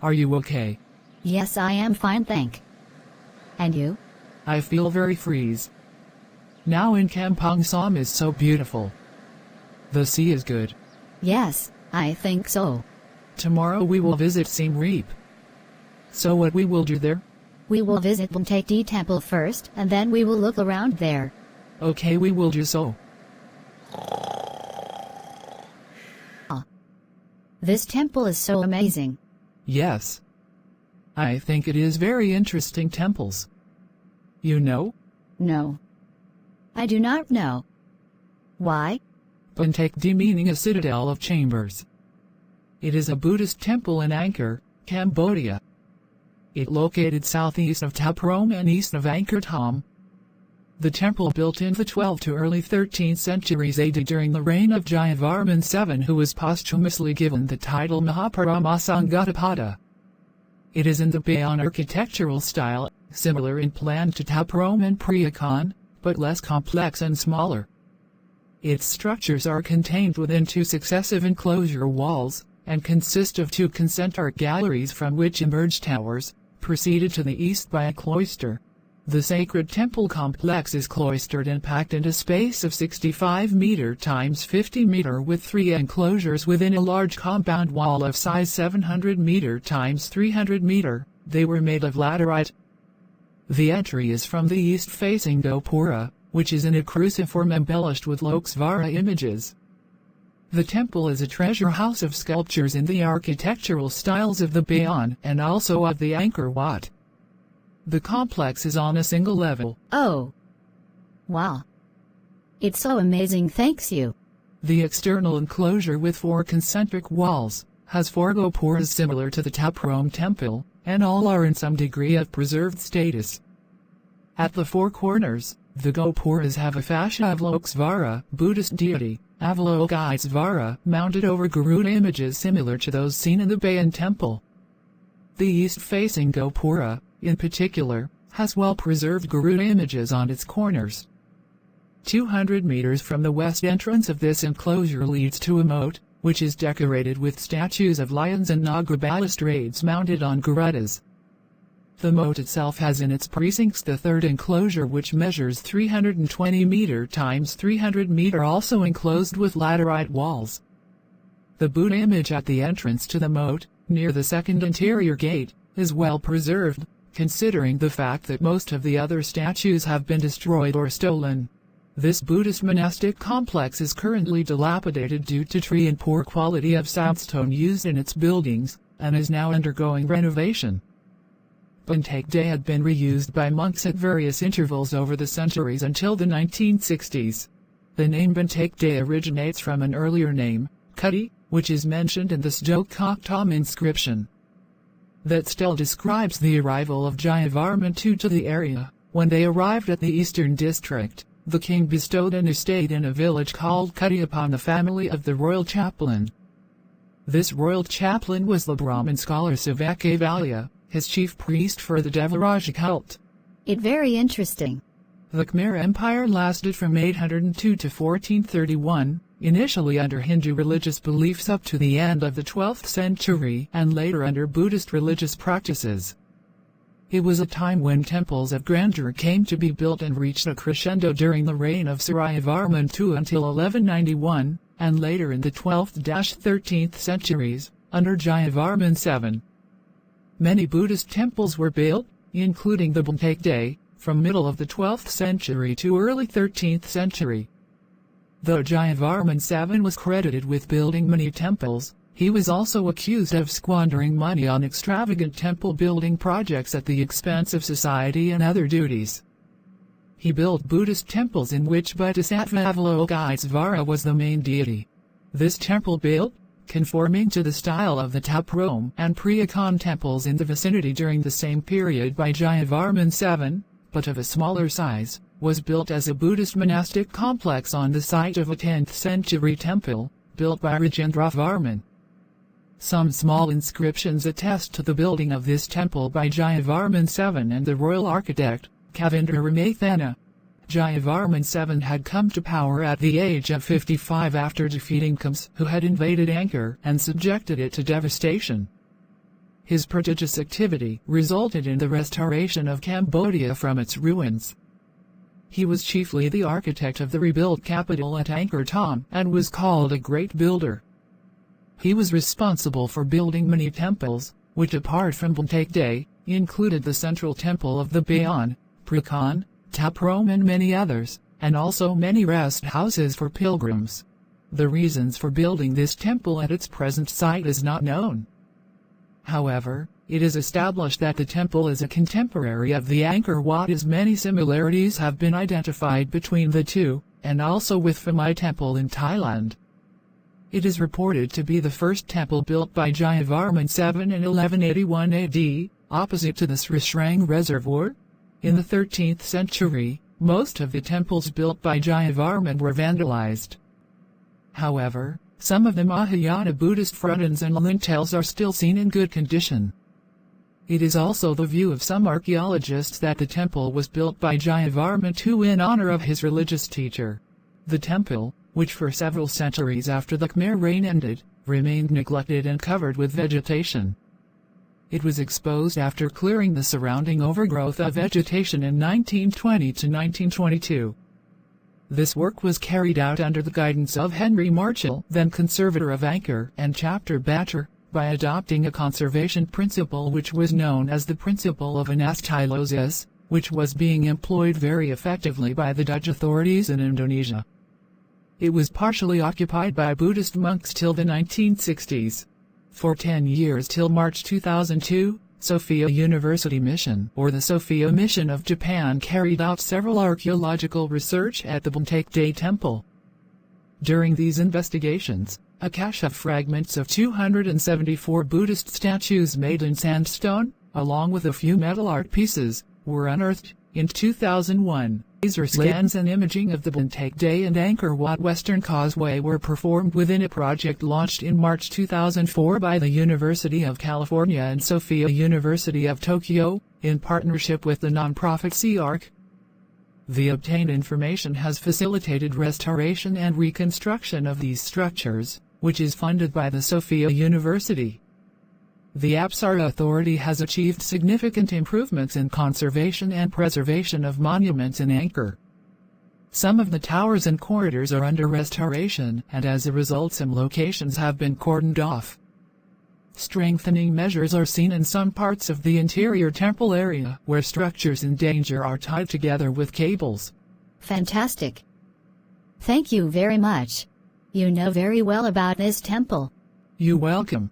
Are you okay? Yes, I am fine, thank. And you? I feel very freeze. Now in Kampong Som is so beautiful. The sea is good. Yes, I think so. Tomorrow we will visit Siem Reap. So what we will do there? We will visit Banteay Kdei temple first, and then we will look around there. Okay, we will do so. This temple is so amazing. Yes. I think it is very interesting temples. You know? No. I do not know. Why? Banteay Kdei meaning a citadel of chambers. It is a Buddhist temple in Angkor, Cambodia. It located southeast of Taproom and east of Angkor Thom. The temple built in the 12th to early 13th centuries AD during the reign of Jayavarman VII, who was posthumously given the title Mahaparamasanghatapada. It is in the Bayon architectural style, similar in plan to Taproom and Priyakan, but less complex and smaller. Its structures are contained within two successive enclosure walls, and consist of two concentric galleries from which emerge towers, preceded to the east by a cloister. The sacred temple complex is cloistered and packed into space of 65 meter times 50 meter with three enclosures within a large compound wall of size 700 meter times 300 meter. They were made of laterite. The entry is from the east-facing Gopura, which is in a cruciform embellished with Loksvara images. The temple is a treasure house of sculptures in the architectural styles of the Bayon and also of the Angkor Wat. The complex is on a single level. Oh. Wow. It's so amazing, thanks you. The external enclosure with four concentric walls has four gopuras similar to the Taproom temple, and all are in some degree of preserved status. At the four corners, the gopuras have a fascia of Loksvara, Buddhist deity, Avalokitesvara, mounted over Garuda images similar to those seen in the Bayon temple. The east-facing gopura, in particular, has well-preserved Garuda images on its corners. 200 meters from the west entrance of this enclosure leads to a moat, which is decorated with statues of lions and Naga balustrades mounted on Garudas. The moat itself has in its precincts the third enclosure, which measures 320 meter times 300 meter, also enclosed with laterite walls. The Buddha image at the entrance to the moat, near the second interior gate, is well preserved, considering the fact that most of the other statues have been destroyed or stolen. This Buddhist monastic complex is currently dilapidated due to tree and poor quality of sandstone used in its buildings, and is now undergoing renovation. Banteay Kdei had been reused by monks at various intervals over the centuries until the 1960s. The name Banteay Kdei originates from an earlier name, Kdei, which is mentioned in the Sdok Koktom inscription. That still describes the arrival of Jayavarman II to the area. When they arrived at the eastern district, the king bestowed an estate in a village called Kdei upon the family of the royal chaplain. This royal chaplain was the Brahmin scholar Savakavalya, his chief priest for the Devaraj cult. It's very interesting. The Khmer Empire lasted from 802 to 1431, initially under Hindu religious beliefs up to the end of the 12th century, and later under Buddhist religious practices. It was a time when temples of grandeur came to be built and reached a crescendo during the reign of Suryavarman II until 1191, and later in the 12th–13th centuries, under Jayavarman VII. Many Buddhist temples were built, including the Banteay Kdei, from middle of the 12th century to early 13th century. Though Jayavarman VII was credited with building many temples, he was also accused of squandering money on extravagant temple-building projects at the expense of society and other duties. He built Buddhist temples in which Bodhisattva Avalokitesvara was the main deity. This temple built, conforming to the style of the Taproom and Priyakan temples in the vicinity during the same period by Jayavarman VII, but of a smaller size, was built as a Buddhist monastic complex on the site of a 10th century temple, built by Rajendra Varman. Some small inscriptions attest to the building of this temple by Jayavarman VII and the royal architect, Kavindra Ramathana. Jayavarman VII had come to power at the age of 55 after defeating Khams, who had invaded Angkor and subjected it to devastation. His prodigious activity resulted in the restoration of Cambodia from its ruins. He was chiefly the architect of the rebuilt capital at Angkor Thom and was called a great builder. He was responsible for building many temples, which apart from Banteay Kdei, included the central temple of the Bayon, Prakan, Taprome and many others, and also many rest houses for pilgrims. The reasons for building this temple at its present site is not known. However, it is established that the temple is a contemporary of the Angkor Wat, as many similarities have been identified between the two, and also with Phamai Temple in Thailand. It is reported to be the first temple built by Jayavarman VII in 1181 AD, opposite to the Srishrang Reservoir. In the 13th century, most of the temples built by Jayavarman were vandalized. However, some of the Mahayana Buddhist frontons and lintels are still seen in good condition. It is also the view of some archaeologists that the temple was built by Jayavarman II in honor of his religious teacher. The temple, which for several centuries after the Khmer reign ended, remained neglected and covered with vegetation. It was exposed after clearing the surrounding overgrowth of vegetation in 1920 to 1922. This work was carried out under the guidance of Henry Marshall, then conservator of Angkor and chapter Batter, by adopting a conservation principle which was known as the principle of anastylosis, which was being employed very effectively by the Dutch authorities in Indonesia. It was partially occupied by Buddhist monks till the 1960s. For 10 years till March 2002, Sophia University Mission or the Sophia Mission of Japan carried out several archaeological research at the Banteay Kdei Temple. During these investigations, a cache of fragments of 274 Buddhist statues made in sandstone, along with a few metal art pieces, were unearthed. In 2001, laser scans and imaging of the Banteay Kdei and Angkor Wat Western Causeway were performed within a project launched in March 2004 by the University of California and Sophia University of Tokyo, in partnership with the nonprofit CARC. The obtained information has facilitated restoration and reconstruction of these structures, which is funded by the Sophia University. The Apsara Authority has achieved significant improvements in conservation and preservation of monuments in Angkor. Some of the towers and corridors are under restoration, and as a result some locations have been cordoned off. Strengthening measures are seen in some parts of the interior temple area, where structures in danger are tied together with cables. Fantastic. Thank you very much. You know very well about this temple. You're welcome.